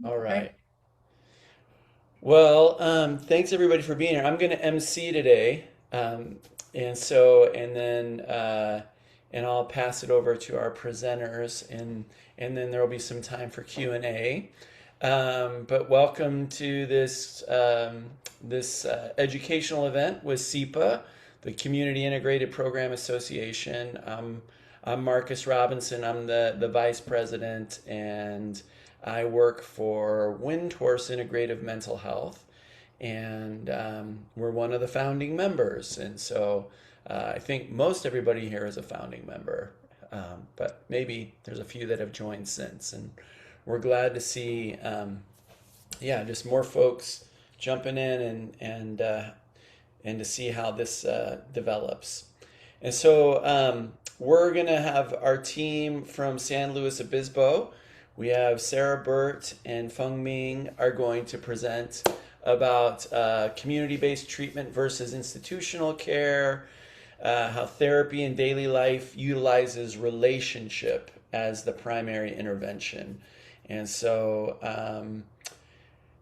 All Okay. right. Well, thanks everybody for being here. I'm going to MC today, and I'll pass it over to our presenters, and then there will be some time for Q&A. But welcome to this educational event with CIPA, the Community Integrated Program Association. I'm Marcus Robinson. I'm the vice president, and I work for Windhorse Integrative Mental Health, and we're one of the founding members. And so I think most everybody here is a founding member, but maybe there's a few that have joined since. And we're glad to see, yeah, just more folks jumping in and to see how this develops. And so we're going to have our team from San Luis Obispo. We have Sara Burt and Fangming are going to present about community-based treatment versus institutional care, how therapy in daily life utilizes relationship as the primary intervention. And so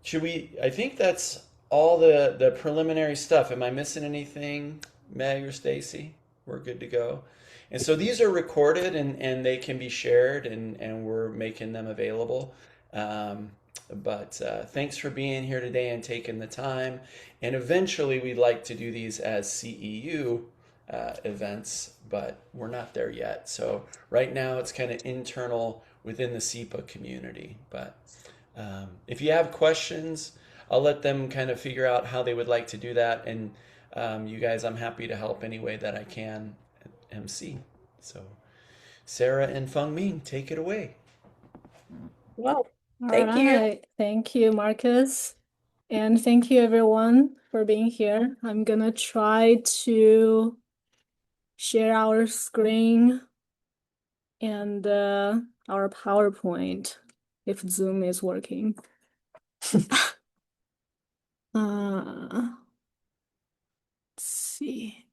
should we, I think that's all the preliminary stuff. Am I missing anything, Meg or Stacy? We're good to go. And so these are recorded and they can be shared and we're making them available. But thanks for being here today and taking the time. And eventually we'd like to do these as CEU events, but we're not there yet. So right now it's kind of internal within the CIPA community. But if you have questions, I'll let them kind of figure out how they would like to do that. And you guys, I'm happy to help any way that I can at MC. So, Sarah and Feng Ming, take it away. Well, All thank you. right. Thank you, Marcus. And thank you, everyone, for being here. I'm gonna try to share our screen and our PowerPoint if Zoom is working. Let's see.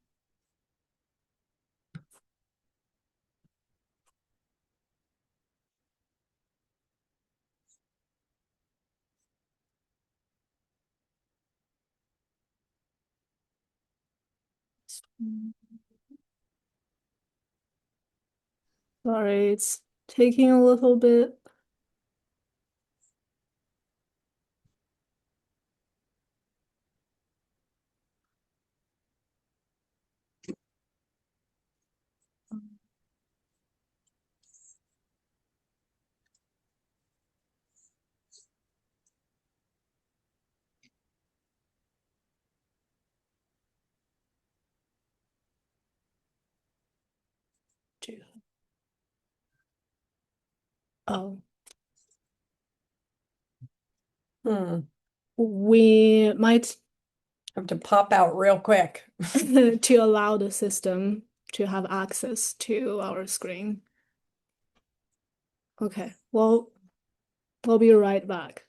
Sorry, it's taking a little bit. Oh, Hmm. we might Have to pop out real quick. to allow the system to have access to our screen. Okay, well, we'll be right back.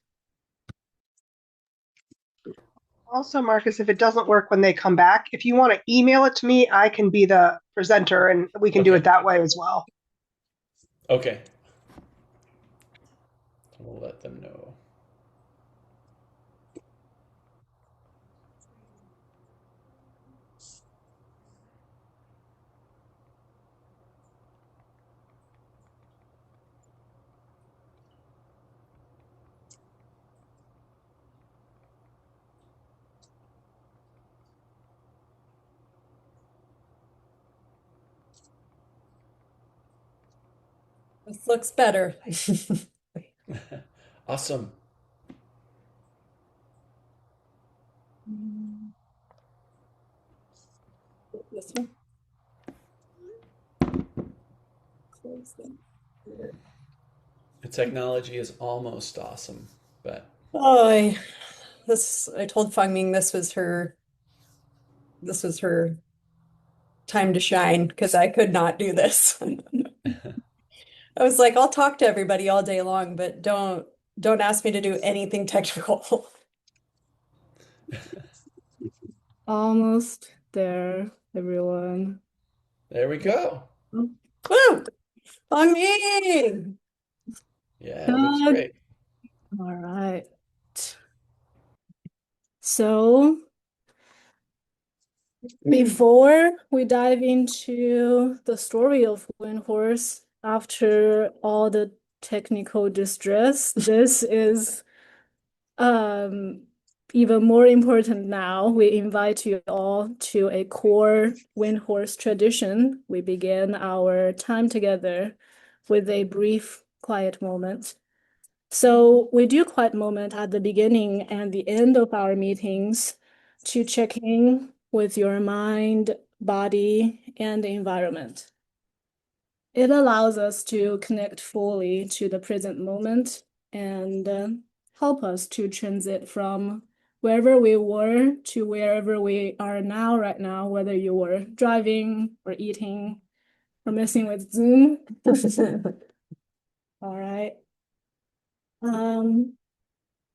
Also, Marcus, if it doesn't work when they come back, if you want to email it to me, I can be the presenter and we can do Okay. it that way as well. Okay. We'll let them know. This looks better. Awesome. This one. Close them. The technology is almost awesome, but Oh, I told Fangming this was her time to shine because I could not do this. I was like, I'll talk to everybody all day long, but don't ask me to do anything technical. Almost there, everyone. there we go. Woo! Fangming! Yeah, it looks Good. great. All right. So before we dive into the story of Windhorse, after all the technical distress, this is even more important now. We invite you all to a core Windhorse tradition. We begin our time together with a brief quiet moment. So we do quiet moment at the beginning and the end of our meetings to check in with your mind, body, and environment. It allows us to connect fully to the present moment and help us to transit from wherever we were to wherever we are now, right now, whether you were driving or eating or messing with Zoom. All right.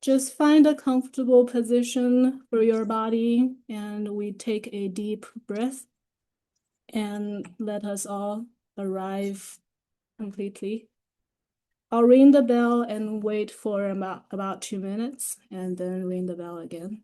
Just find a comfortable position for your body, and we take a deep breath and let us all arrive completely. I'll ring the bell and wait for about 2 minutes and then ring the bell again.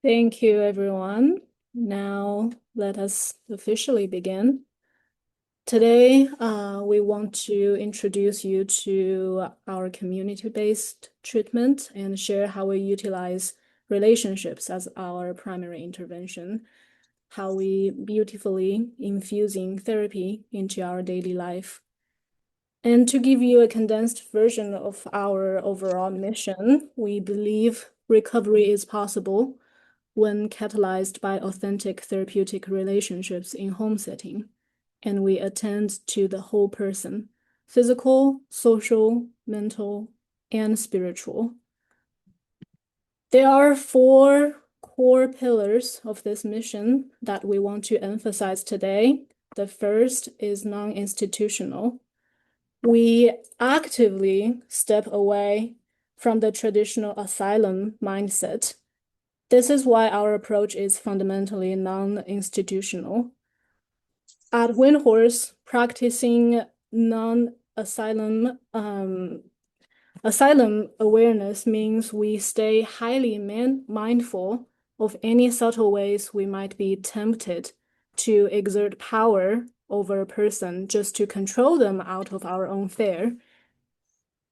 Thank you, everyone. Now let us officially begin. Today, we want to introduce you to our community-based treatment and share how we utilize relationships as our primary intervention, how we beautifully infusing therapy into our daily life. And to give you a condensed version of our overall mission, we believe recovery is possible when catalyzed by authentic therapeutic relationships in home setting, and we attend to the whole person, physical, social, mental, and spiritual. There are 4 core pillars of this mission that we want to emphasize today. The first is non-institutional. We actively step away from the traditional asylum mindset. This is why our approach is fundamentally non-institutional. At Windhorse, practicing non-asylum asylum awareness means we stay highly mindful of any subtle ways we might be tempted to exert power over a person just to control them out of our own fear.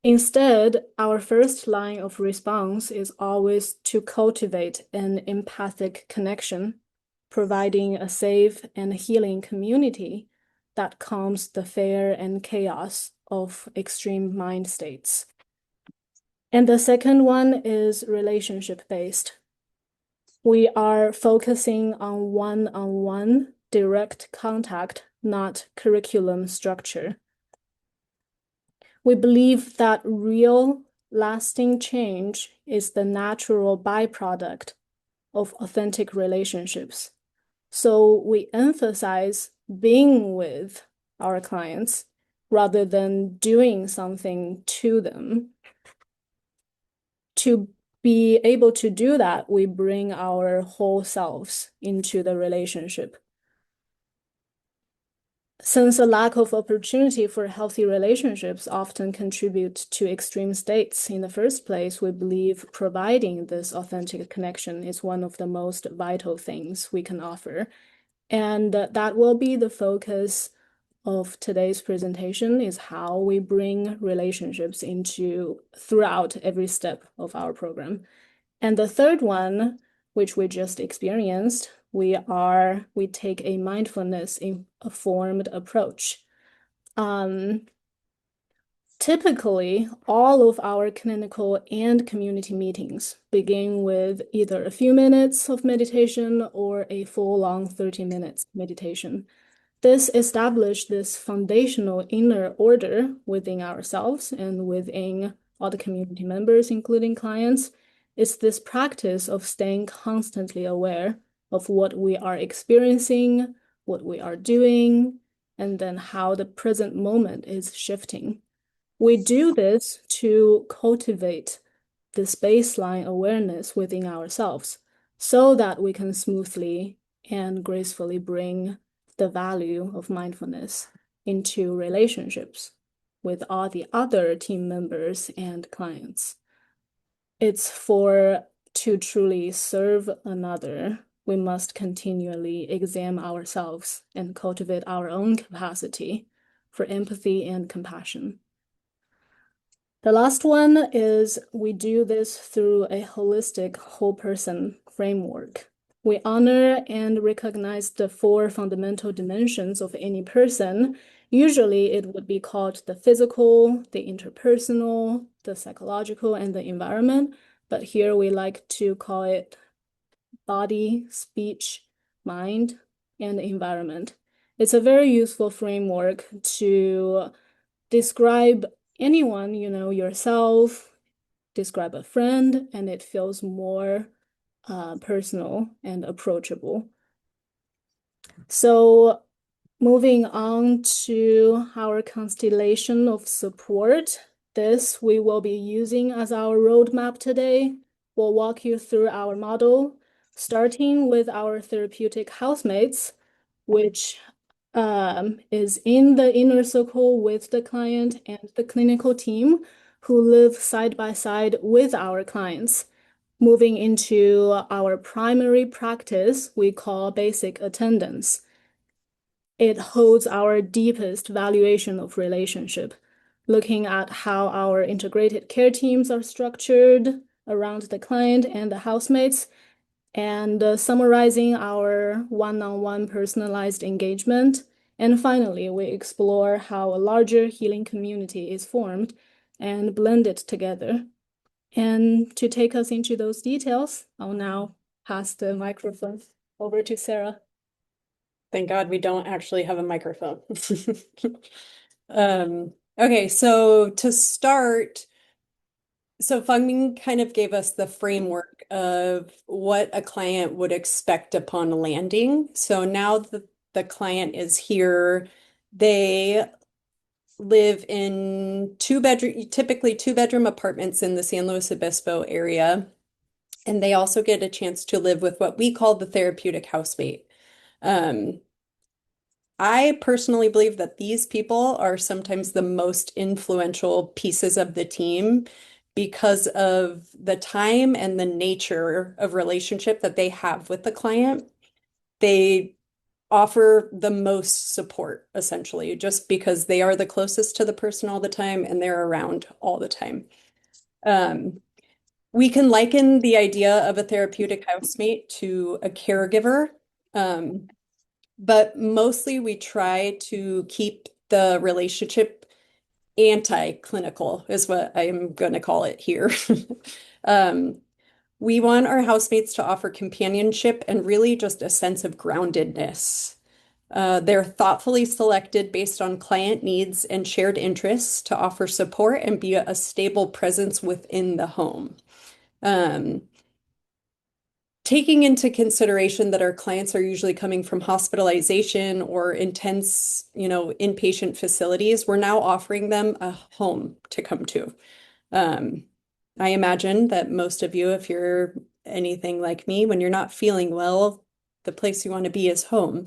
Instead, our first line of response is always to cultivate an empathic connection, providing a safe and healing community that calms the fear and chaos of extreme mind states. And the second one is relationship-based. We are focusing on one-on-one direct contact not curriculum structure. We believe that real lasting change is the natural byproduct of authentic relationships. So we emphasize being with our clients rather than doing something to them. To be able to do that, we bring our whole selves into the relationship. Since a lack of opportunity for healthy relationships often contribute to extreme states in the first place, we believe providing this authentic connection is one of the most vital things we can offer. And that will be the focus of today's presentation, is how we bring relationships into throughout every step of our program. And the third one, which we just experienced, we take a mindfulness informed approach. Typically, all of our clinical and community meetings begin with either a few minutes of meditation or a full long 30 minutes meditation. This established this foundational inner order within ourselves and within all the community members, including clients. It's this practice of staying constantly aware of what we are experiencing, what we are doing, and then how the present moment is shifting. We do this to cultivate this baseline awareness within ourselves so that we can smoothly and gracefully bring the value of mindfulness into relationships with all the other team members and clients. It's to truly serve another, we must continually examine ourselves and cultivate our own capacity for empathy and compassion. The last one is we do this through a holistic whole person framework. We honor and recognize the 4 fundamental dimensions of any person. Usually it would be called the physical, the interpersonal, the psychological, and the environment. But here we like to call it body, speech, mind, and environment. It's a very useful framework to describe anyone, yourself, describe a friend, and it feels more personal and approachable. So moving on to our constellation of support, this we will be using as our roadmap today. We'll walk you through our model, starting with our therapeutic housemates, which is in the inner circle with the client and the clinical team who live side by side with our clients. Moving into our primary practice, we call basic attendance. It holds our deepest valuation of relationship, looking at how our integrated care teams are structured around the client and the housemates, and summarizing our one-on-one personalized engagement. And finally, we explore how a larger healing community is formed and blended together. And to take us into those details, I'll now pass the microphone over to Sara. Thank God we don't actually have a microphone. Okay, so to start, Fangming kind of gave us the framework of what a client would expect upon landing. So now that the client is here, they live in typically 2-bedroom apartments in the San Luis Obispo area. And they also get a chance to live with what we call the therapeutic housemate. I personally believe that these people are sometimes the most influential pieces of the team because of the time and the nature of relationship that they have with the client. They offer the most support, essentially, just because they are the closest to the person all the time and they're around all the time. We can liken the idea of a therapeutic housemate to a caregiver. But mostly we try to keep the relationship anti-clinical is what I'm going to call it here. We want our housemates to offer companionship and really just a sense of groundedness. They're thoughtfully selected based on client needs and shared interests to offer support and be a stable presence within the home. Taking into consideration that our clients are usually coming from hospitalization or intense, inpatient facilities, we're now offering them a home to come to. I imagine that most of you, if you're anything like me, when you're not feeling well, the place you want to be is home.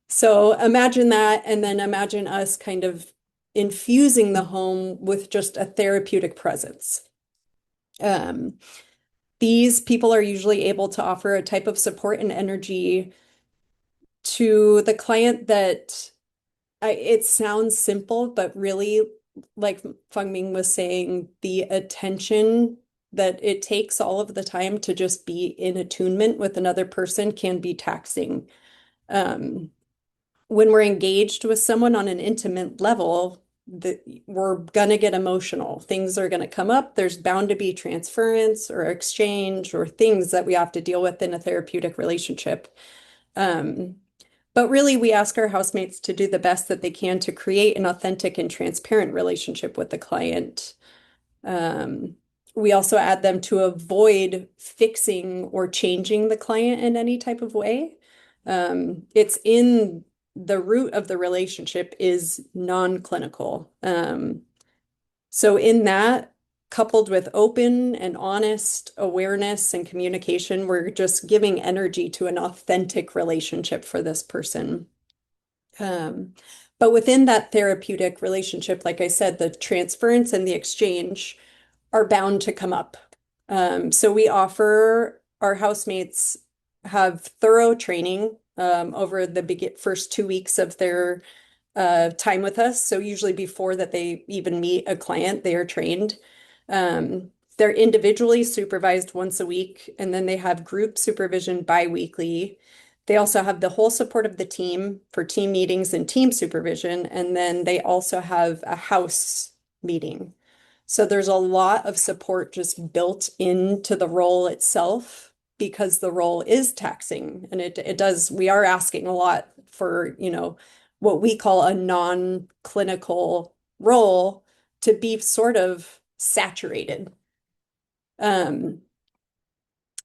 So imagine that, and then imagine us kind of infusing the home with just a therapeutic presence. These people are usually able to offer a type of support and energy to the client that it sounds simple, but really, like Fangming was saying, the attention that it takes all of the time to just be in attunement with another person can be taxing. When we're engaged with someone on an intimate level, we're gonna get emotional. Things are gonna come up. There's bound to be transference or exchange or things that we have to deal with in a therapeutic relationship. But really, we ask our housemates to do the best that they can to create an authentic and transparent relationship with the client. We also add them to avoid fixing or changing the client in any type of way. It's in the root of the relationship is non-clinical. So in that, coupled with open and honest awareness and communication, we're just giving energy to an authentic relationship for this person. But within that therapeutic relationship, like I said, the transference and the exchange are bound to come up. So we offer our housemates have thorough training over the first 2 weeks of their time with us. So usually before that they even meet a client, they are trained. They're individually supervised once a week, and then they have group supervision bi-weekly. They also have the whole support of the team for team meetings and team supervision, and then they also have a house meeting. So there's a lot of support just built into the role itself because the role is taxing, and we are asking a lot for, what we call a non-clinical role to be sort of saturated. And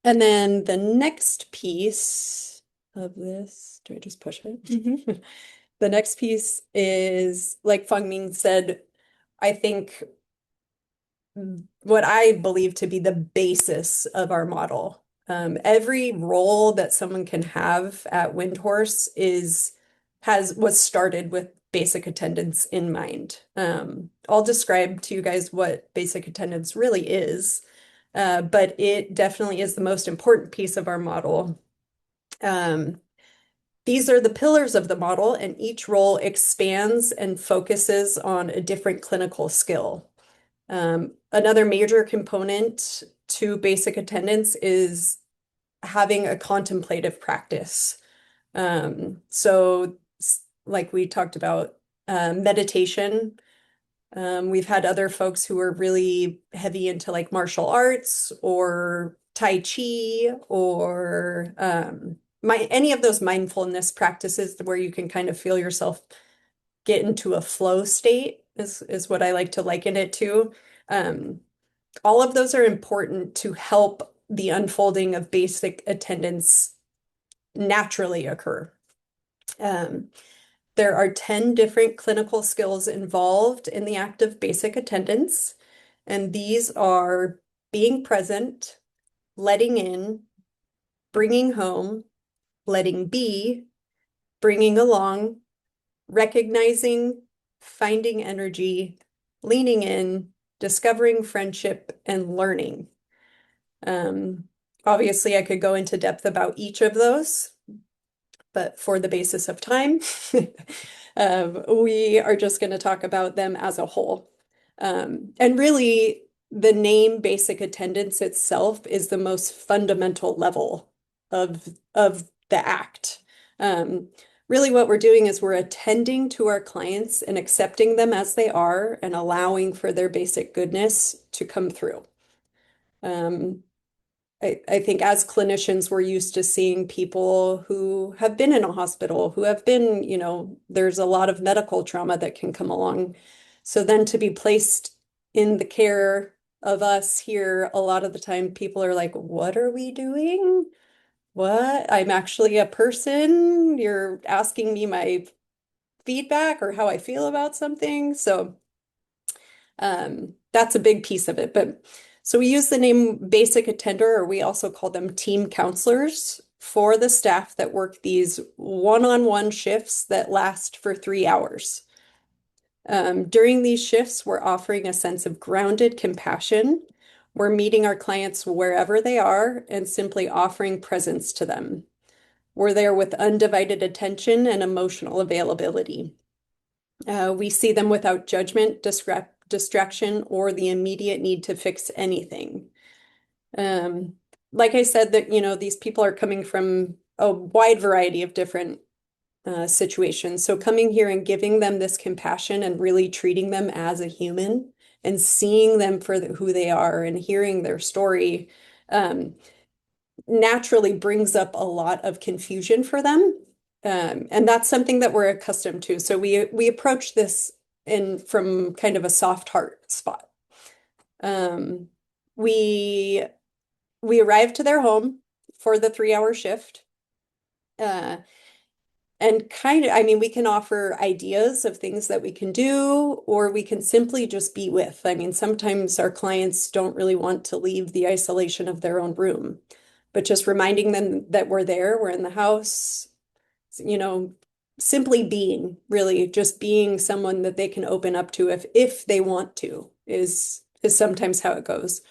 then the next piece of this, do I just push it? The next piece is, like Fangming said, I think what I believe to be the basis of our model. Every role that someone can have at Windhorse was started with basic attendance in mind. I'll describe to you guys what basic attendance really is, but it definitely is the most important piece of our model. These are the pillars of the model, and each role expands and focuses on a different clinical skill. Another major component to basic attendance is having a contemplative practice. So like we talked about, meditation. We've had other folks who are really heavy into like martial arts or Tai Chi or any of those mindfulness practices where you can kind of feel yourself get into a flow state is what I like to liken it to. All of those are important to help the unfolding of basic attendance naturally occur. There are 10 different clinical skills involved in the act of basic attendance, and these are being present, letting in, bringing home, letting be, bringing along, recognizing, finding energy, leaning in, discovering friendship, and learning. Obviously, I could go into depth about each of those, but for the basis of time, we are just going to talk about them as a whole. And really, the name basic attendance itself is the most fundamental level of the act. Really what we're doing is we're attending to our clients and accepting them as they are and allowing for their basic goodness to come through. I think as clinicians, we're used to seeing people who have been in a hospital, who have been, there's a lot of medical trauma that can come along. So then to be placed in the care of us here, a lot of the time people are like, what are we doing? What? I'm actually a person. You're asking me my feedback or how I feel about something. So that's a big piece of it. But so we use the name basic attender, or we also call them team counselors for the staff that work these one-on-one shifts that last for 3 hours. During these shifts, we're offering a sense of grounded compassion. We're meeting our clients wherever they are and simply offering presence to them. We're there with undivided attention and emotional availability. We see them without judgment, distraction, or the immediate need to fix anything. Like I said, that these people are coming from a wide variety of different situations. So coming here and giving them this compassion and really treating them as a human and seeing them for who they are and hearing their story naturally brings up a lot of confusion for them. And that's something that we're accustomed to. So we approach this from kind of a soft heart spot. We arrive to their home for the 3-hour shift. And we can offer ideas of things that we can do, or we can simply just be with. Sometimes our clients don't really want to leave the isolation of their own room, but just reminding them that we're there, we're in the house, simply being, really just being someone that they can open up to if they want to is sometimes how it goes.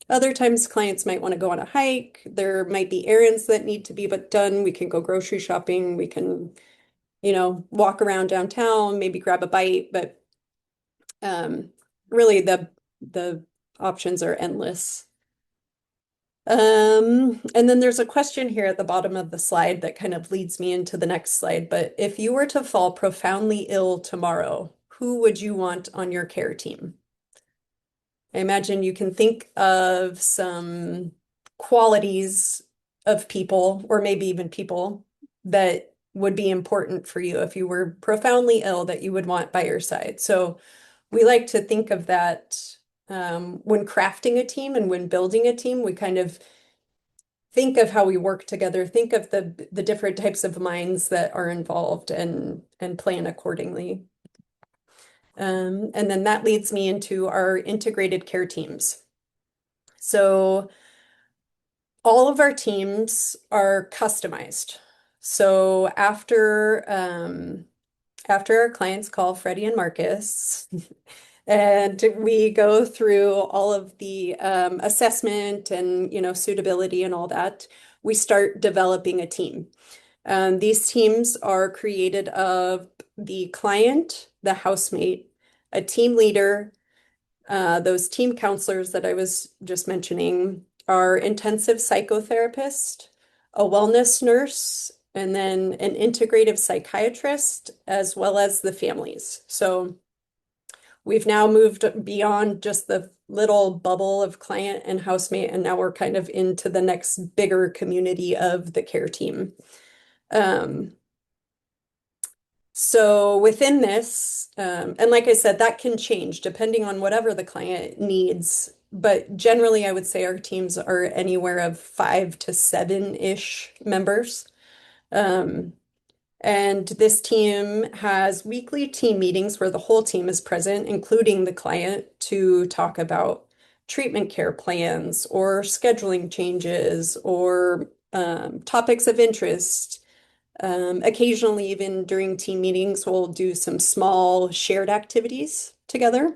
Other times clients might want to go on a hike. There might be errands that need to be done. We can go grocery shopping. We can, walk around downtown, maybe grab a bite, but really the options are endless. And then there's a question here at the bottom of the slide that kind of leads me into the next slide. But if you were to fall profoundly ill tomorrow, who would you want on your care team? I imagine you can think of some qualities of people, or maybe even people, that would be important for you if you were profoundly ill that you would want by your side. So we like to think of that when crafting a team and when building a team, we kind of think of how we work together, think of the different types of minds that are involved and plan accordingly. And then that leads me into our integrated care teams. So all of our teams are customized. So after our clients call Freddie and Marcus, and we go through all of the assessment and suitability and all that, we start developing a team. These teams are created of the client, the housemate, a team leader, those team counselors that I was just mentioning, our intensive psychotherapist, a wellness nurse, and then an integrative psychiatrist, as well as the families. So we've now moved beyond just the little bubble of client and housemate, and now we're kind of into the next bigger community of the care team. So within this, and like I said, that can change depending on whatever the client needs. But generally, I would say our teams are anywhere of 5 to 7-ish members. And this team has weekly team meetings where the whole team is present, including the client, to talk about treatment care plans or scheduling changes or topics of interest. Occasionally, even during team meetings, we'll do some small shared activities together.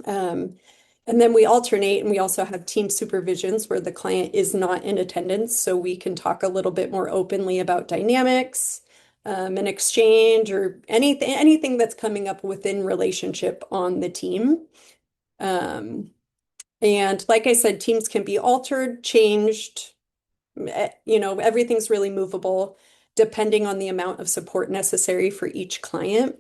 And then we alternate, and we also have team supervisions where the client is not in attendance, so we can talk a little bit more openly about dynamics, an exchange, or anything that's coming up within relationship on the team. And like I said, teams can be altered, changed, everything's really movable depending on the amount of support necessary for each client.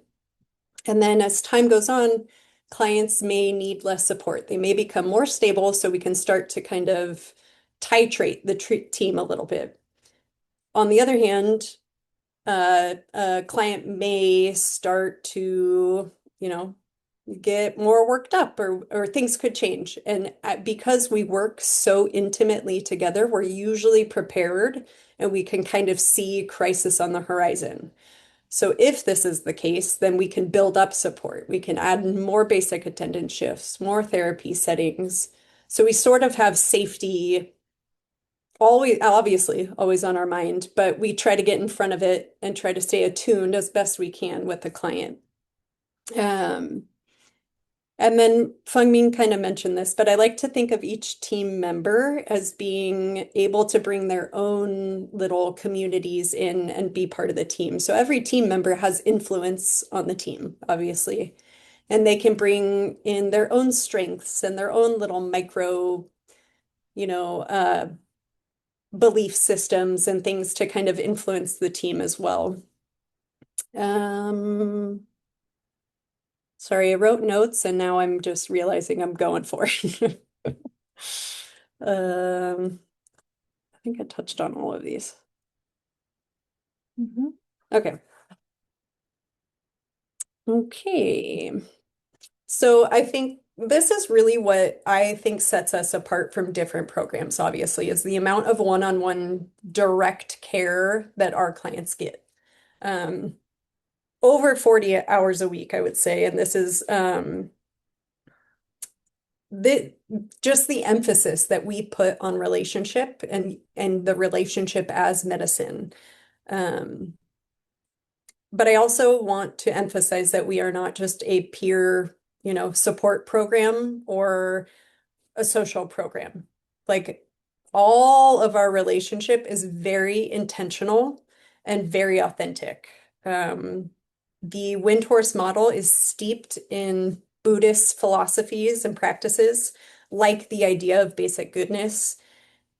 And then as time goes on, clients may need less support. They may become more stable, so we can start to kind of titrate the team a little bit. On the other hand, a client may start to, get more worked up, or things could change. And because we work so intimately together, we're usually prepared and we can kind of see crisis on the horizon. So if this is the case, then we can build up support. We can add more basic attendance shifts, more therapy settings. So we sort of have safety always, obviously, always on our mind, but we try to get in front of it and try to stay attuned as best we can with the client. And then Fangming kind of mentioned this, but I like to think of each team member as being able to bring their own little communities in and be part of the team. So every team member has influence on the team, obviously, and they can bring in their own strengths and their own little micro, belief systems and things to kind of influence the team as well. Sorry, I wrote notes and now I'm just realizing I'm going for it. I think I touched on all of these. Okay. Okay. So I think this is really what I think sets us apart from different programs, obviously, is the amount of one-on-one direct care that our clients get. Over 40 hours a week, I would say. And this is just the emphasis that we put on relationship and the relationship as medicine. But I also want to emphasize that we are not just a peer, support program or a social program. Like, all of our relationship is very intentional and very authentic. The Windhorse model is steeped in Buddhist philosophies and practices, like the idea of basic goodness.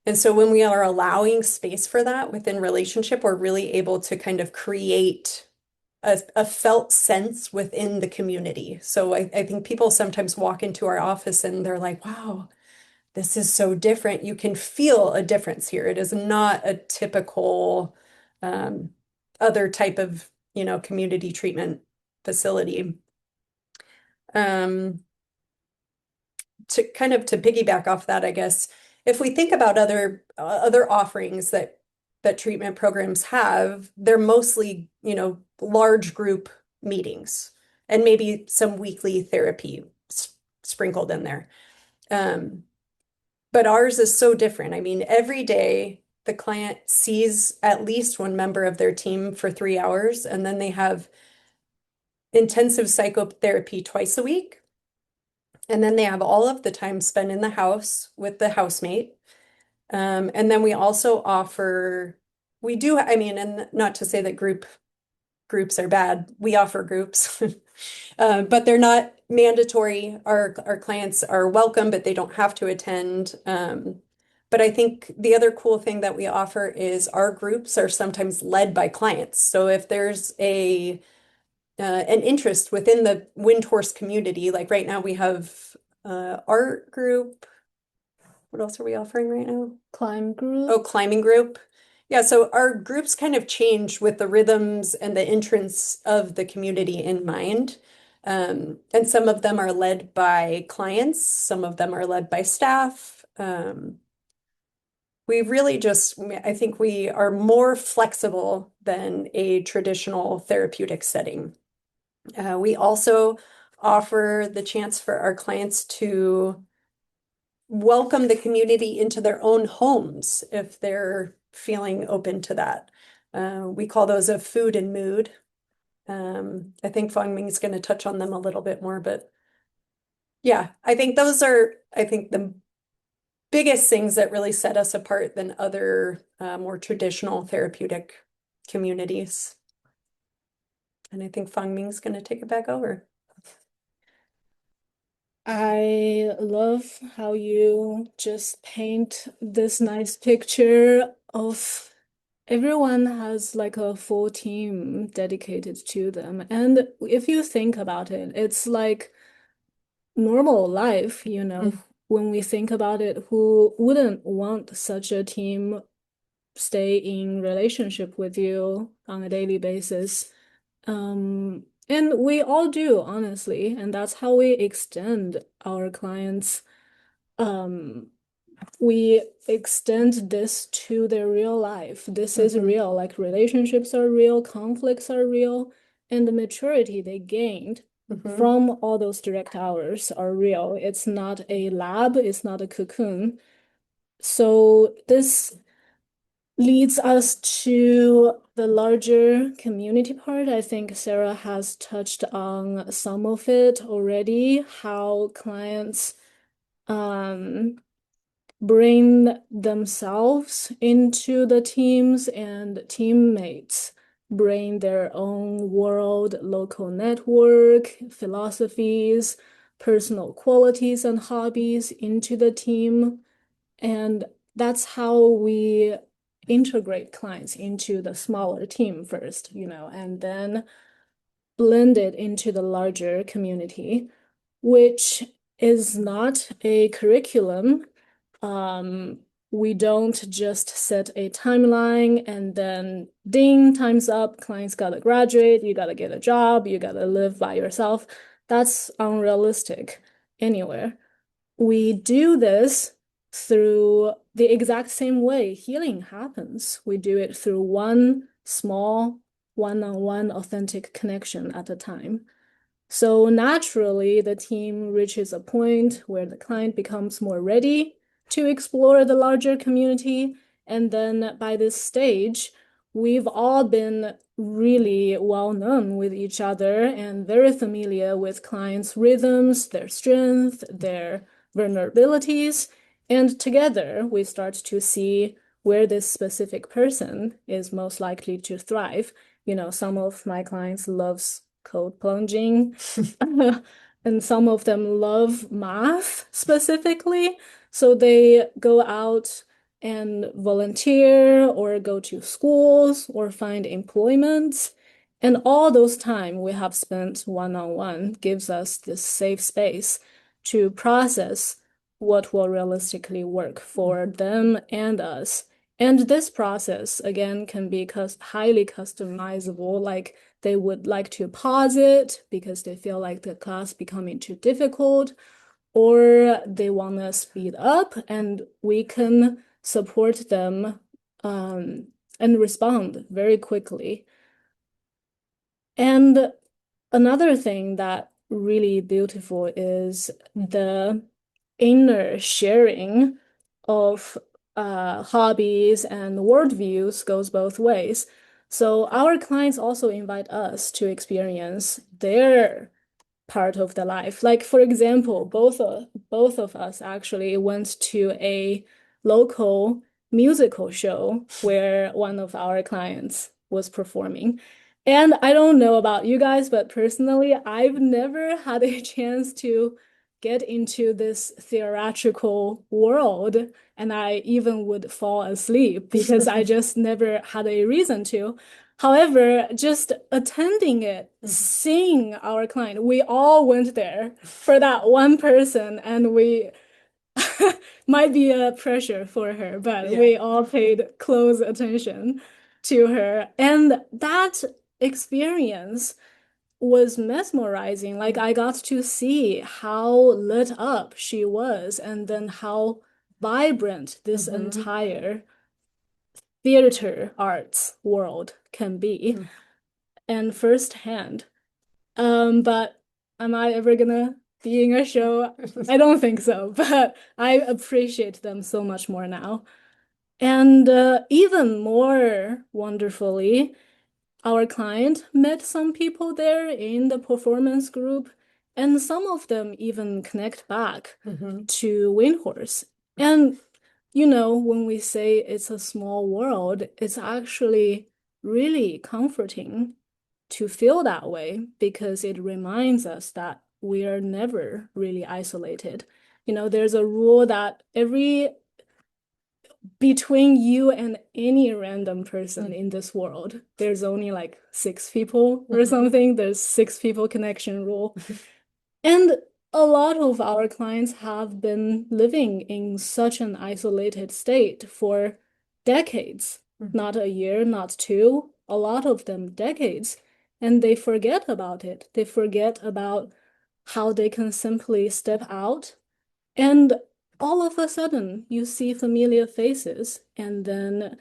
And so when we are allowing space for that within relationship, we're really able to kind of create a felt sense within the community. So I think people sometimes walk into our office and they're like, wow, this is so different. You can feel a difference here. It is not a typical other type of, community treatment facility. To piggyback off that, I guess, if we think about other offerings that treatment programs have, they're mostly, large group meetings and maybe some weekly therapy sprinkled in there. But ours is so different. I mean, every day the client sees at least one member of their team for 3 hours, and then they have intensive psychotherapy twice a week. And then they have all of the time spent in the house with the housemate. And then we also offer, and not to say that groups are bad, we offer groups, but they're not mandatory. Our clients are welcome, but they don't have to attend. But I think the other cool thing that we offer is our groups are sometimes led by clients. So if there's an interest within the Windhorse community, like right now we have art group. What else are we offering right now? Climb group. Oh, climbing group. Yeah, so our groups kind of change with the rhythms and the entrance of the community in mind. And some of them are led by clients, some of them are led by staff. We really I think we are more flexible than a traditional therapeutic setting. We also offer the chance for our clients to welcome the community into their own homes if they're feeling open to that. We call those a food and mood. I think Fangming is going to touch on them a little bit more, but yeah, I think those are, the biggest things that really set us apart than other more traditional therapeutic communities. And I think Fangming is going to take it back over. I love how you just paint this nice picture of everyone has like a full team dedicated to them. And if you think about it, it's like normal life, when we think about it, who wouldn't want such a team stay in relationship with you on a daily basis? And we all do, honestly, and that's how we extend our clients. We extend this to their real life. This is real, like relationships are real, conflicts are real, and the maturity they gained from all those direct hours are real. It's not a lab, it's not a cocoon. So this leads us to the larger community part. I think Sarah has touched on some of it already, how clients bring themselves into the teams and teammates bring their own world, local network, philosophies, personal qualities and hobbies into the team. And that's how we integrate clients into the smaller team first, and then blend it into the larger community, which is not a curriculum. We don't just set a timeline and then ding, time's up, clients gotta graduate, you gotta get a job, you gotta live by yourself. That's unrealistic anywhere. We do this through the exact same way healing happens. We do it through one small, one-on-one authentic connection at a time. So naturally, the team reaches a point where the client becomes more ready to explore the larger community. And then by this stage, we've all been really well known with each other and very familiar with clients' rhythms, their strength, their vulnerabilities. And together, we start to see where this specific person is most likely to thrive. Some of my clients loves code plunging, and some of them love math specifically. So they go out and volunteer or go to schools or find employment. And all those time we have spent one-on-one gives us this safe space to process what will realistically work for them and us. And this process, again, can be highly customizable, like they would like to pause it because they feel like the class becoming too difficult, or they want to speed up, and we can support them and respond very quickly. And another thing that really beautiful is the inner sharing of hobbies and worldviews goes both ways. So our clients also invite us to experience their part of the life. Like, for example, both of us actually went to a local musical show where one of our clients was performing. And I don't know about you guys, but personally, I've never had a chance to get into this theatrical world, and I even would fall asleep because I just never had a reason to. However, just attending it, seeing our client, we all went there for that one person, and we might be a pressure for her, but we all paid close attention to her. And that experience was mesmerizing. Like, I got to see how lit up she was, and then how vibrant this entire theater arts world can be, and firsthand. But am I ever gonna be in a show? I don't think so, but I appreciate them so much more now. And even more wonderfully, our client met some people there in the performance group, and some of them even connect back to Windhorse. And when we say it's a small world, it's actually really comforting to feel that way, because it reminds us that we are never really isolated. There's a rule that between you and any random person in this world, there's only like 6 people or something. There's 6 people connection rule. And a lot of our clients have been living in such an isolated state for decades, not a year, not two, a lot of them decades, and they forget about it. They forget about how they can simply step out, and all of a sudden you see familiar faces, and then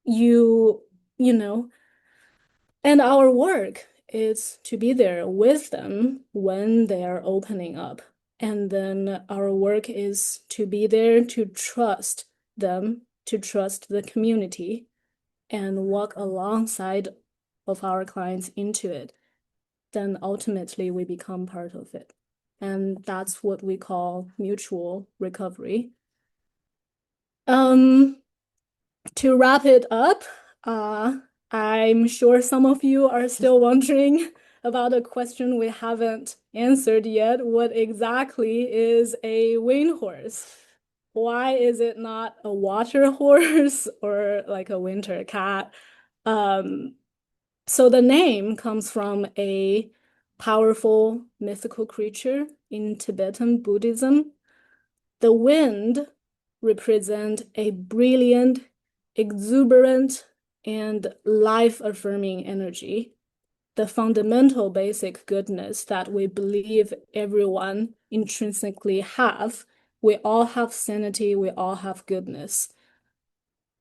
you know, and our work is to be there with them when they are opening up. And then our work is to be there to trust them, to trust the community, and walk alongside of our clients into it. Then ultimately we become part of it. And that's what we call mutual recovery. To wrap it up, I'm sure some of you are still wondering about a question we haven't answered yet. What exactly is a Windhorse? Why is it not a water horse or like a winter cat? So the name comes from a powerful mythical creature in Tibetan Buddhism. The wind represents a brilliant, exuberant, and life-affirming energy, the fundamental basic goodness that we believe everyone intrinsically have. We all have sanity, we all have goodness.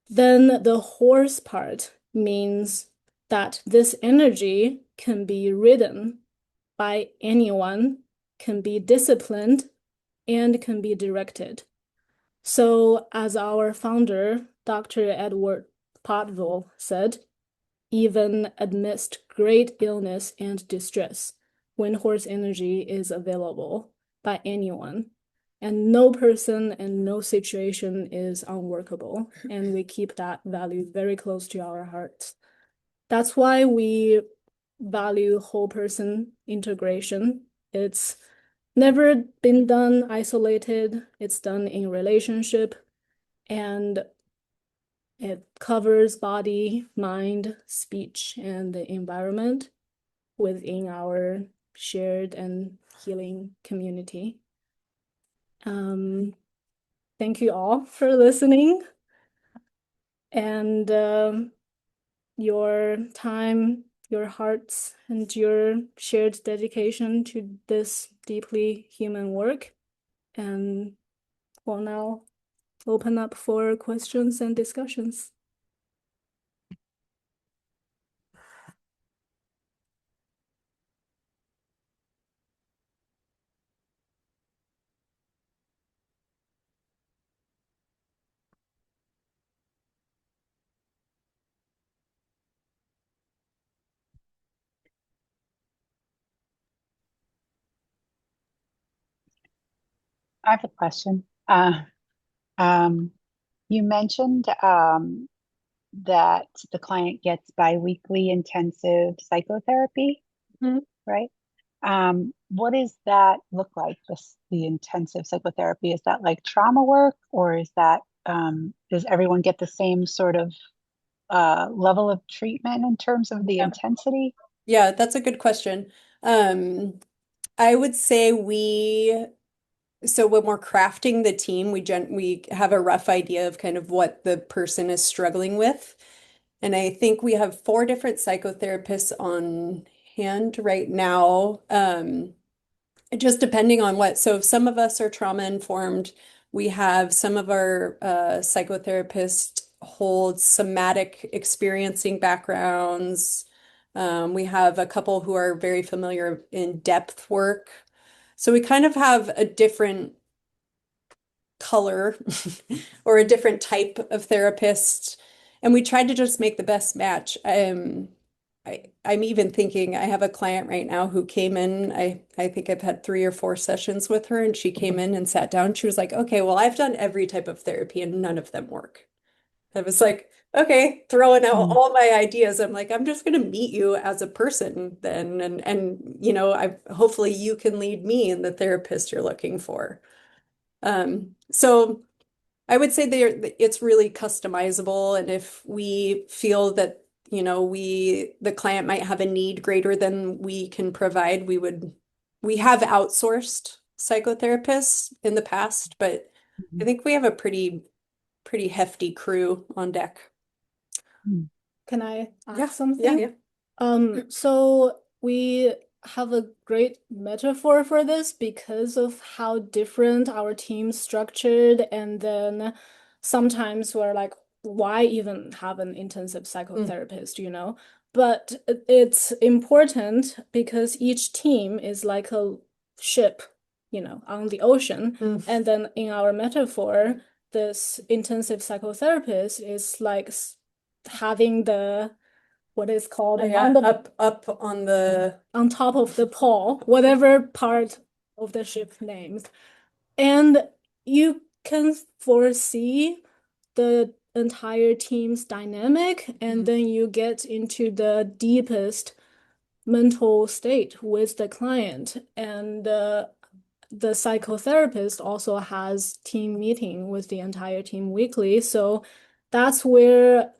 Then the horse part means that this energy can be ridden by anyone, can be disciplined, and can be directed. So as our founder, Dr. Edward Potville said, even amidst great illness and distress, Windhorse energy is available by anyone. And no person and no situation is unworkable. And we keep that value very close to our hearts. That's why we value whole person integration. It's never been done isolated. It's done in relationship, and it covers body, mind, speech, and the environment within our shared and healing community. Thank you all for listening, and your time, your hearts, and your shared dedication to this deeply human work. And we'll now open up for questions and discussions. I have a question. You mentioned that the client gets biweekly intensive psychotherapy, right? What does that look like, the intensive psychotherapy? Is that like trauma work, or is that does everyone get the same sort of level of treatment in terms of the intensity? Yeah, that's a good question. I would say so when we're crafting the team, we have a rough idea of kind of what the person is struggling with. And I think we have 4 different psychotherapists on hand right now. Just depending on so if some of us are trauma informed, we have some of our psychotherapists hold somatic experiencing backgrounds. We have a couple who are very familiar in depth work. So we kind of have a different color or a different type of therapist, and we tried to just make the best match. I'm even thinking I have a client right now who came in. I think I've had 3 or 4 sessions with her, and she came in and sat down. She was like, okay, well, I've done every type of therapy and none of them work. I was like, okay, throwing out all my ideas. I'm like, I'm just going to meet you as a person then. And you know, hopefully you can lead me in the therapist you're looking for. So I would say it's really customizable. And if we feel that, you know, the client might have a need greater than we can provide, we would we have outsourced psychotherapists in the past, but I think we have a pretty hefty crew on deck. Can I add Yeah, something? yeah. So we have a great metaphor for this because of how different our team's structured, and then sometimes we're like, why even have an intensive psychotherapist, you know? But it's important because each team is like a ship, you know, on the ocean. And then in our metaphor, this intensive psychotherapist is like having the what is called Up on top of the pole, whatever part of the ship names. And you can foresee the entire team's dynamic, and then you get into the deepest mental state with the client. And the psychotherapist also has team meeting with the entire team weekly. So that's where,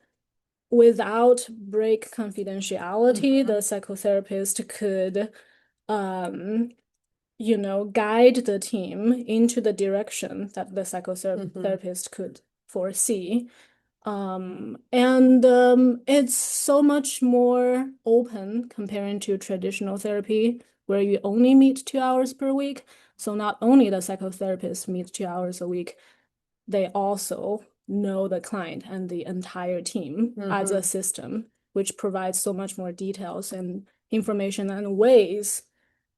without break confidentiality, the psychotherapist could, you know, guide the team into the direction that the psychotherapist could foresee. And it's so much more open comparing to traditional therapy where you only meet 2 hours per week. So not only the psychotherapist meets 2 hours a week, they also know the client and the entire team as a system, which provides so much more details and information and ways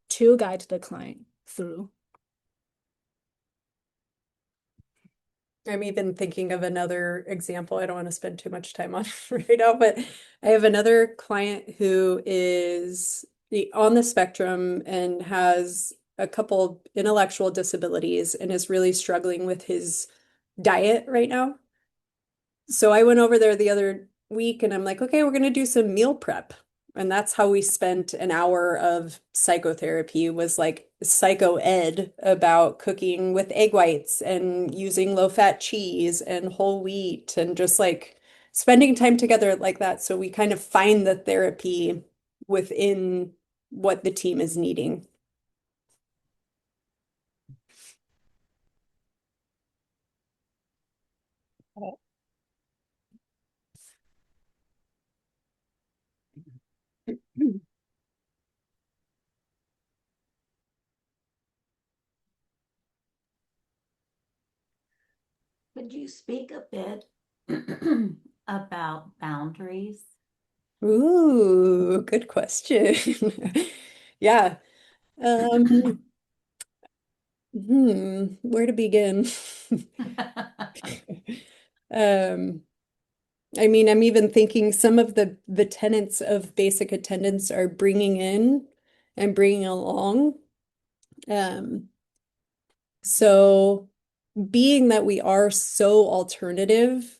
to guide the client through. I'm even thinking of another example. I don't want to spend too much time on it right now, but I have another client who is on the spectrum and has a couple intellectual disabilities and is really struggling with his diet right now. So I went over there the other week and I'm like, okay, we're going to do some meal prep. And that's how we spent an hour of psychotherapy, was like psycho ed about cooking with egg whites and using low-fat cheese and whole wheat and just like spending time together like that. So we kind of find the therapy within what the team is needing. Could you speak a bit about boundaries? Ooh, good question. Yeah. Where to begin? I mean, I'm even thinking some of the tenets of basic attendance are bringing in and bringing along. So being that we are so alternative,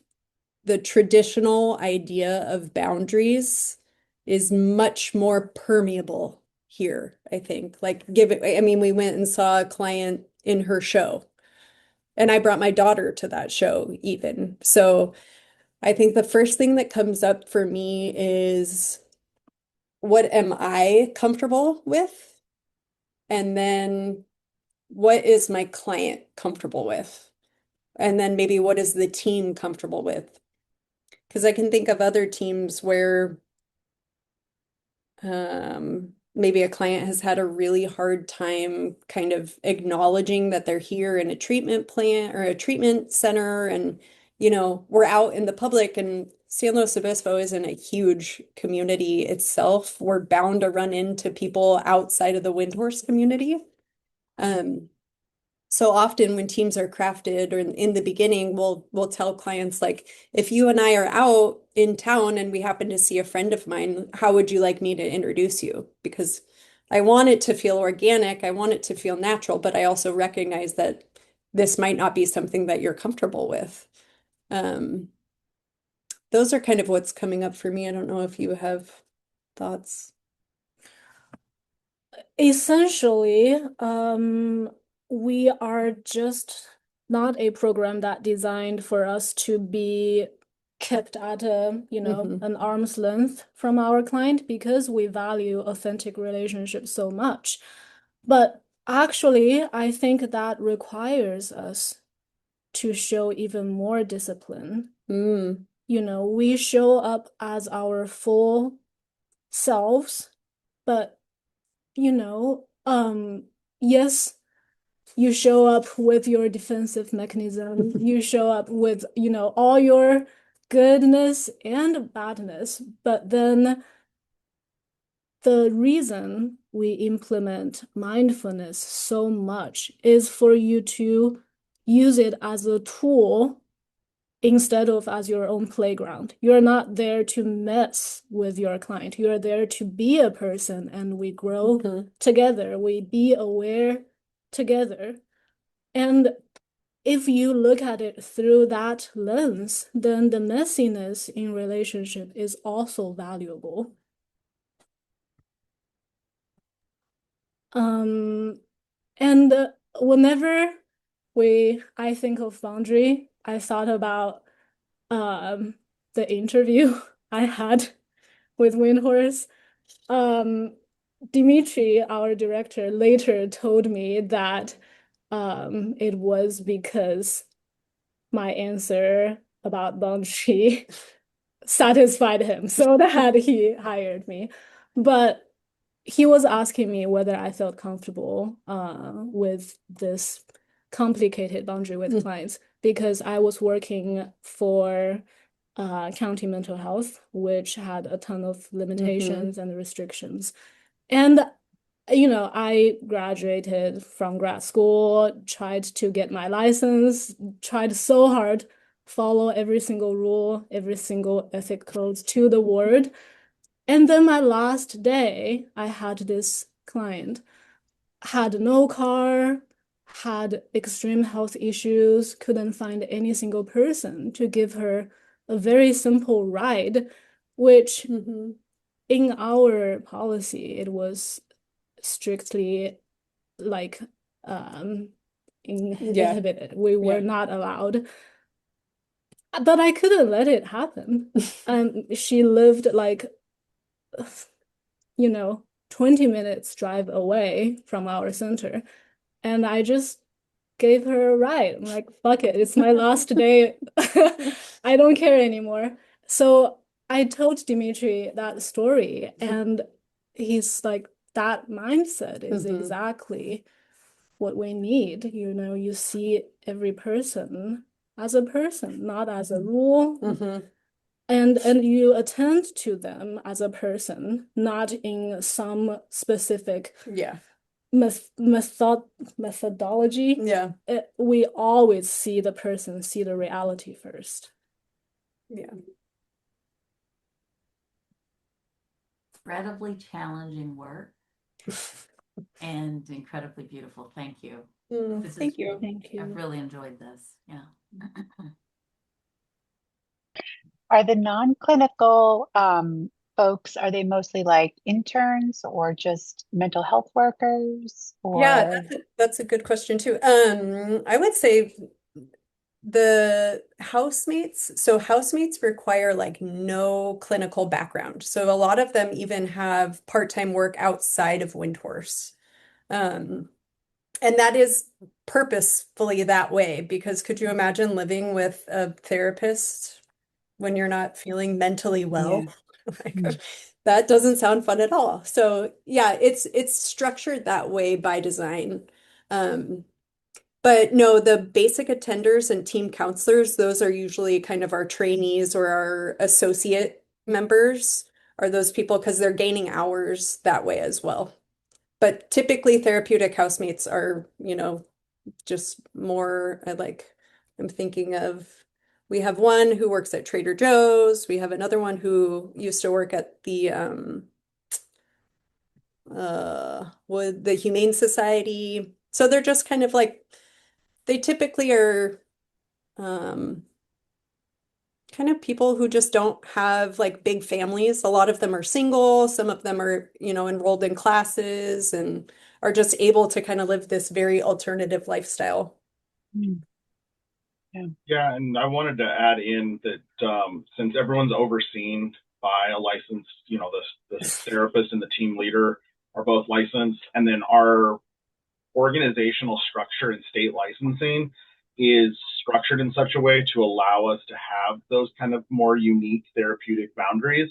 the traditional idea of boundaries is much more permeable here, I think. Like I mean, we went and saw a client in her show, and I brought my daughter to that show even. So I think the first thing that comes up for me is, what am I comfortable with? And then what is my client comfortable with? And then maybe what is the team comfortable with? Because I can think of other teams where maybe a client has had a really hard time kind of acknowledging that they're here in a treatment plan or a treatment center, and we're out in the public, and San Luis Obispo isn't a huge community itself. We're bound to run into people outside of the Windhorse community. So often when teams are crafted, or in the beginning, we'll tell clients, like, if you and I are out in town and we happen to see a friend of mine, how would you like me to introduce you? Because I want it to feel organic, I want it to feel natural, but I also recognize that this might not be something that you're comfortable with. Those are kind of what's coming up for me. I don't know if you have thoughts. Essentially, we are just not a program that designed for us to be kept at an arm's length from our client, because we value authentic relationships so much. But actually, I think that requires us to show even more discipline. Mm. You know, we show up as our full selves, but you know, yes, you show up with your defensive mechanism, you show up with, you know, all your goodness and badness, but then the reason we implement mindfulness so much is for you to use it as a tool instead of as your own playground. You're not there to mess with your client. You're there to be a person, and we grow together. We be aware together. And if you look at it through that lens, then the messiness in relationship is also valuable. And whenever I think of boundary, I thought about the interview I had with Windhorse. Dimitri, our director, later told me that it was because my answer about boundary satisfied him, so that he hired me. But he was asking me whether I felt comfortable with this complicated boundary with clients, because I was working for county mental health, which had a ton of limitations and restrictions. And you know, I graduated from grad school, tried to get my license, tried so hard, follow every single rule, every single ethic codes to the word. And then my last day, I had this client, had no car, had extreme health issues, couldn't find any single person to give her a very simple ride, which in our policy, it was strictly like inhibited. We were not allowed. But I couldn't let it happen. She lived like, you know, 20 minutes drive away from our center. And I just gave her a ride. I'm like, fuck it, it's my last day. I don't care anymore. So I told Dimitri that story, and he's like, that mindset is exactly what we need. You know, you see every person as a person, not as a rule. And you attend to them as a person, not in some specific methodology. We always see the person, see the reality first. Incredibly challenging work and incredibly beautiful. Thank you. Thank you. Thank you. I've really enjoyed this. Yeah. Are the non-clinical folks, are they mostly like interns or just mental health workers? Or Yeah, that's a good question too. I would say the housemates, so housemates require like no clinical background. So a lot of them even have part-time work outside of Windhorse. And that is purposefully that way, because could you imagine living with a therapist when you're not feeling mentally well? Like, that doesn't sound fun at all. So yeah, it's structured that way by design. But no, the basic attenders and team counselors, those are usually kind of our trainees or our associate members, are those people because they're gaining hours that way as well. But typically therapeutic housemates are, you know, just more I'm thinking of, we have one who works at Trader Joe's. We have another one who used to work at the with the Humane Society. So they're just kind of like, they typically are kind of people who just don't have like big families. A lot of them are single, some of them are, you know, enrolled in classes and are just able to kind of live this very alternative lifestyle. Yeah, and I wanted to add in that since everyone's overseen by a licensed, the therapist and the team leader are both licensed, and then our organizational structure and state licensing is structured in such a way to allow us to have those kind of more unique therapeutic boundaries.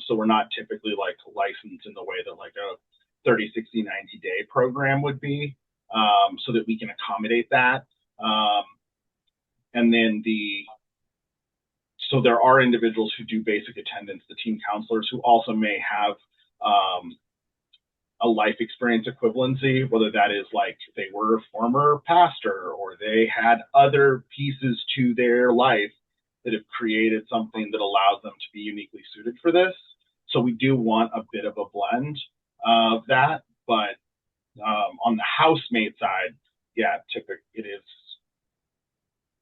So we're not typically like licensed in the way that like a 30, 60, 90-day program would be, so that we can accommodate that. And then so there are individuals who do basic attendance, the team counselors, who also may have a life experience equivalency, whether that is like they were a former pastor or they had other pieces to their life that have created something that allows them to be uniquely suited for this. So we do want a bit of a blend of that, but on the housemate side, yeah, typically it is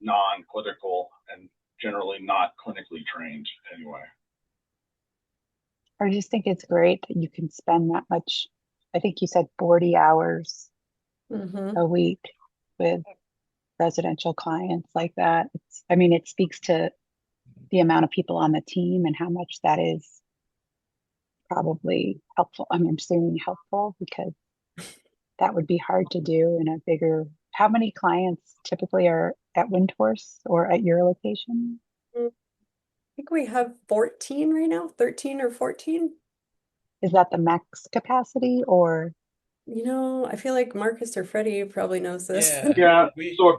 non-clinical and generally not clinically trained anyway. I just think it's great that you can spend that much. I think you said 40 hours a week with residential clients like that. I mean, it speaks to the amount of people on the team and how much that is probably helpful. I mean, I'm saying helpful because that would be hard to do in a bigger. How many clients typically are at Windhorse or at your location? I think we have 14 right now, 13 or 14. Is that the max capacity or? I feel like Marcus or Freddie probably knows this. Yeah. Yeah. We So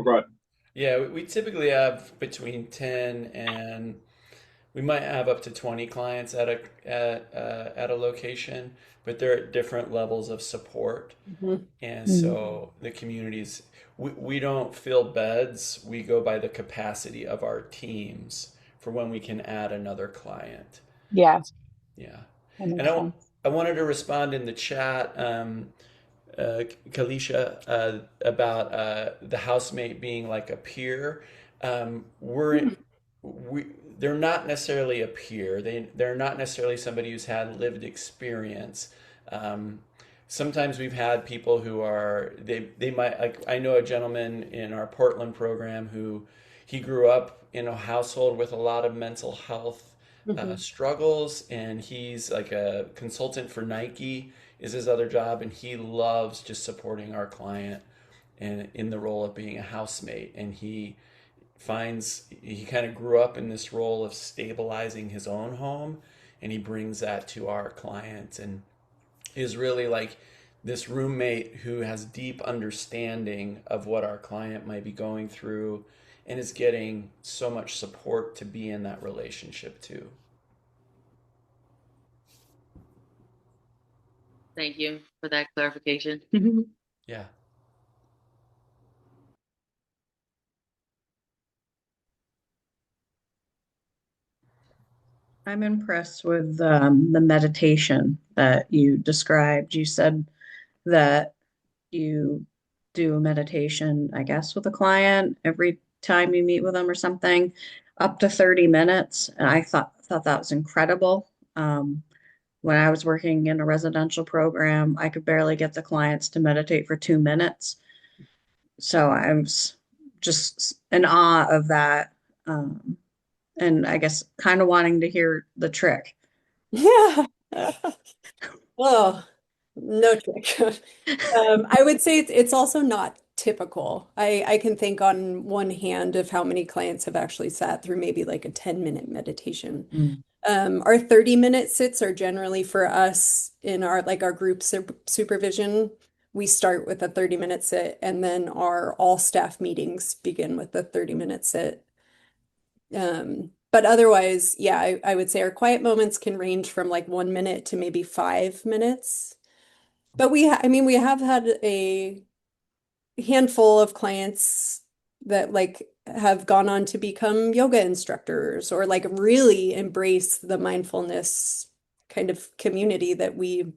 go ahead. yeah, we typically have between 10 and we might have up to 20 clients at a location, but they're at different levels of support. And so the communities, we don't fill beds. We go by the capacity of our teams for when we can add another client. Yeah, Yeah. that And makes sense. I wanted to respond in the chat, Kalisha, about the housemate being like a peer. We're we they're not necessarily a peer. They're not necessarily somebody who's had lived experience. Um, Sometimes we've had people who are they might, like, I know a gentleman in our Portland program who he grew up in a household with a lot of mental health struggles, and he's like a consultant for Nike is his other job, and he loves just supporting our client and in the role of being a housemate, and he kind of grew up in this role of stabilizing his own home, and he brings that to our client and is really like this roommate who has deep understanding of what our client might be going through and is getting so much support to be in that relationship too. Thank you for that clarification. Yeah. I'm impressed with the meditation that you described. You said that you do a meditation, I guess, with a client every time you meet with them or something, up to 30 minutes. And I thought that was incredible. When I was working in a residential program, I could barely get the clients to meditate for 2 minutes. So I was just in awe of that. And I guess kind of wanting to hear the trick. Yeah. Oh, no trick. I would say it's also not typical. I can think on one hand of how many clients have actually sat through maybe like a 10-minute meditation. Our 30-minute sits are generally for us in our group supervision. We start with a 30-minute sit, and then our all staff meetings begin with a 30-minute sit. But otherwise, yeah, I would say our quiet moments can range from like 1 minute to maybe 5 minutes. But I mean, we have had a handful of clients that like have gone on to become yoga instructors or like really embrace the mindfulness kind of community that we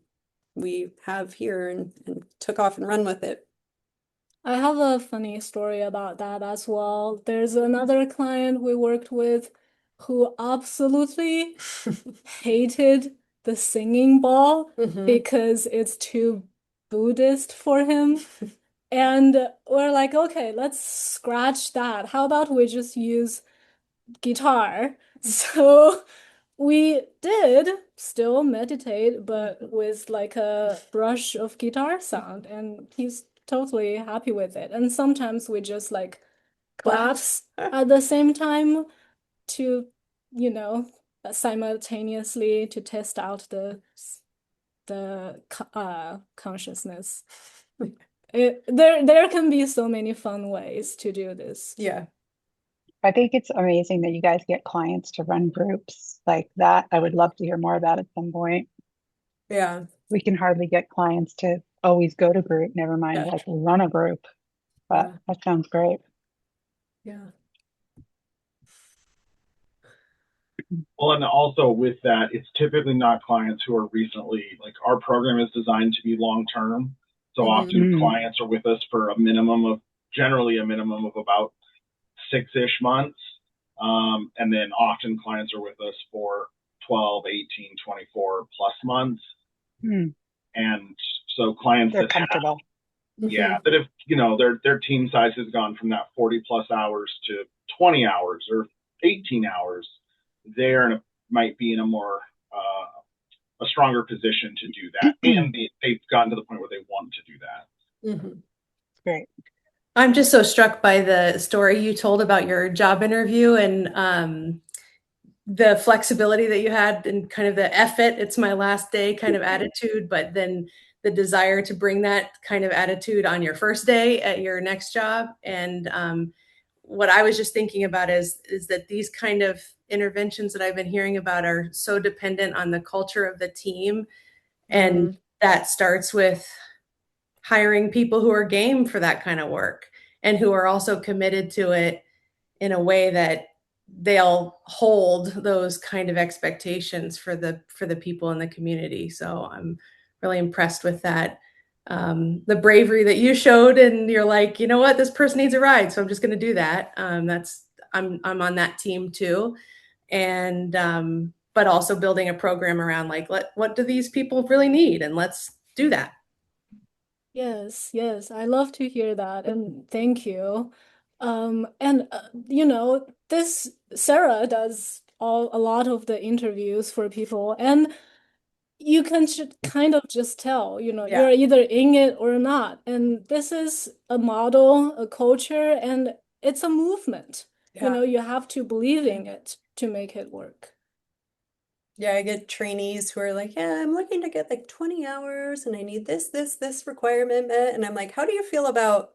have here and took off and run with it. I have a funny story about that as well. There's another client we worked with who absolutely hated the singing ball because it's too Buddhist for him. And we're like, okay, let's scratch that. How about we just use guitar? So we did still meditate, but with like a brush of guitar sound, and he's totally happy with it. And sometimes we just like claps at the same time to, you know, simultaneously to test out the consciousness. There can be so many fun ways to do this. Yeah. I think it's amazing that you guys get clients to run groups like that. I would love to hear more about it at some point. Yeah. We can hardly get clients to always go to group, never mind Yeah. like run a group. But Yeah. that sounds great. Yeah. Well, and also with that, it's typically not clients who are recently, like our program is designed to be long-term. So often clients are with us for generally a minimum of about 6-ish months. And then often clients are with us for 12, 18, 24 plus months. And so clients They're that comfortable. that if, you know, their team size has gone from that 40 plus hours to 20 hours or 18 hours, might be in a more a stronger position to do that, and they've gotten to the point where they want to do that. Great. I'm just so struck by the story you told about your job interview and the flexibility that you had and kind of the F it, it's my last day kind of attitude, but then the desire to bring that kind of attitude on your first day at your next job. And what I was just thinking about is that these kind of interventions that I've been hearing about are so dependent on the culture of the team. And that starts with hiring people who are game for that kind of work and who are also committed to it in a way that they'll hold those kind of expectations for the people in the community. So I'm really impressed with that. The bravery that you showed, and you're like, you know what, this person needs a ride, so I'm just going to do that. I'm on that team too, and but also building a program around like, what do these people really need, and let's do that. Yes, I love to hear that, and thank you. And you know, this Sarah does a lot of the interviews for people, and you can kind of just tell, you know, you're either in it or not. And this is a model, a culture, and it's a movement. You know, you have to believe in it to make it work. Yeah, I get trainees who are like, yeah, I'm looking to get like 20 hours and I need this requirement met. And I'm like, how do you feel about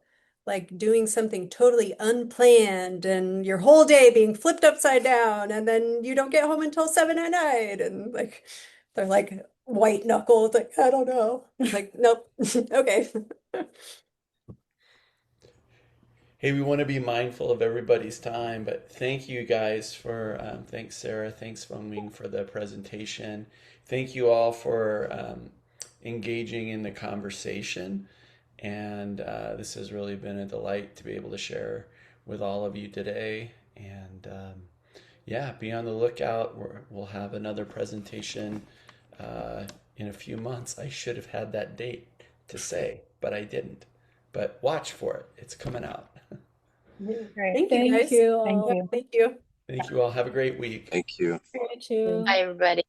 like doing something totally unplanned and your whole day being flipped upside down and then you don't get home until 7 at night? And like, they're like white knuckles, like, I don't know. Like, nope. Okay. Hey, we want to be mindful of everybody's time, but thank you guys for, thanks Sarah, thanks Fangming for the presentation. Thank you all for engaging in the conversation. And this has really been a delight to be able to share with all of you today. And yeah, be on the lookout. We'll have another presentation in a few months. I should have had that date to say, but I didn't. But watch for it. It's coming out. Great. Thank you guys. Thank you. Thank you. Thank you. Thank you all. Have a great week. Thank you. You too. Hi, everybody.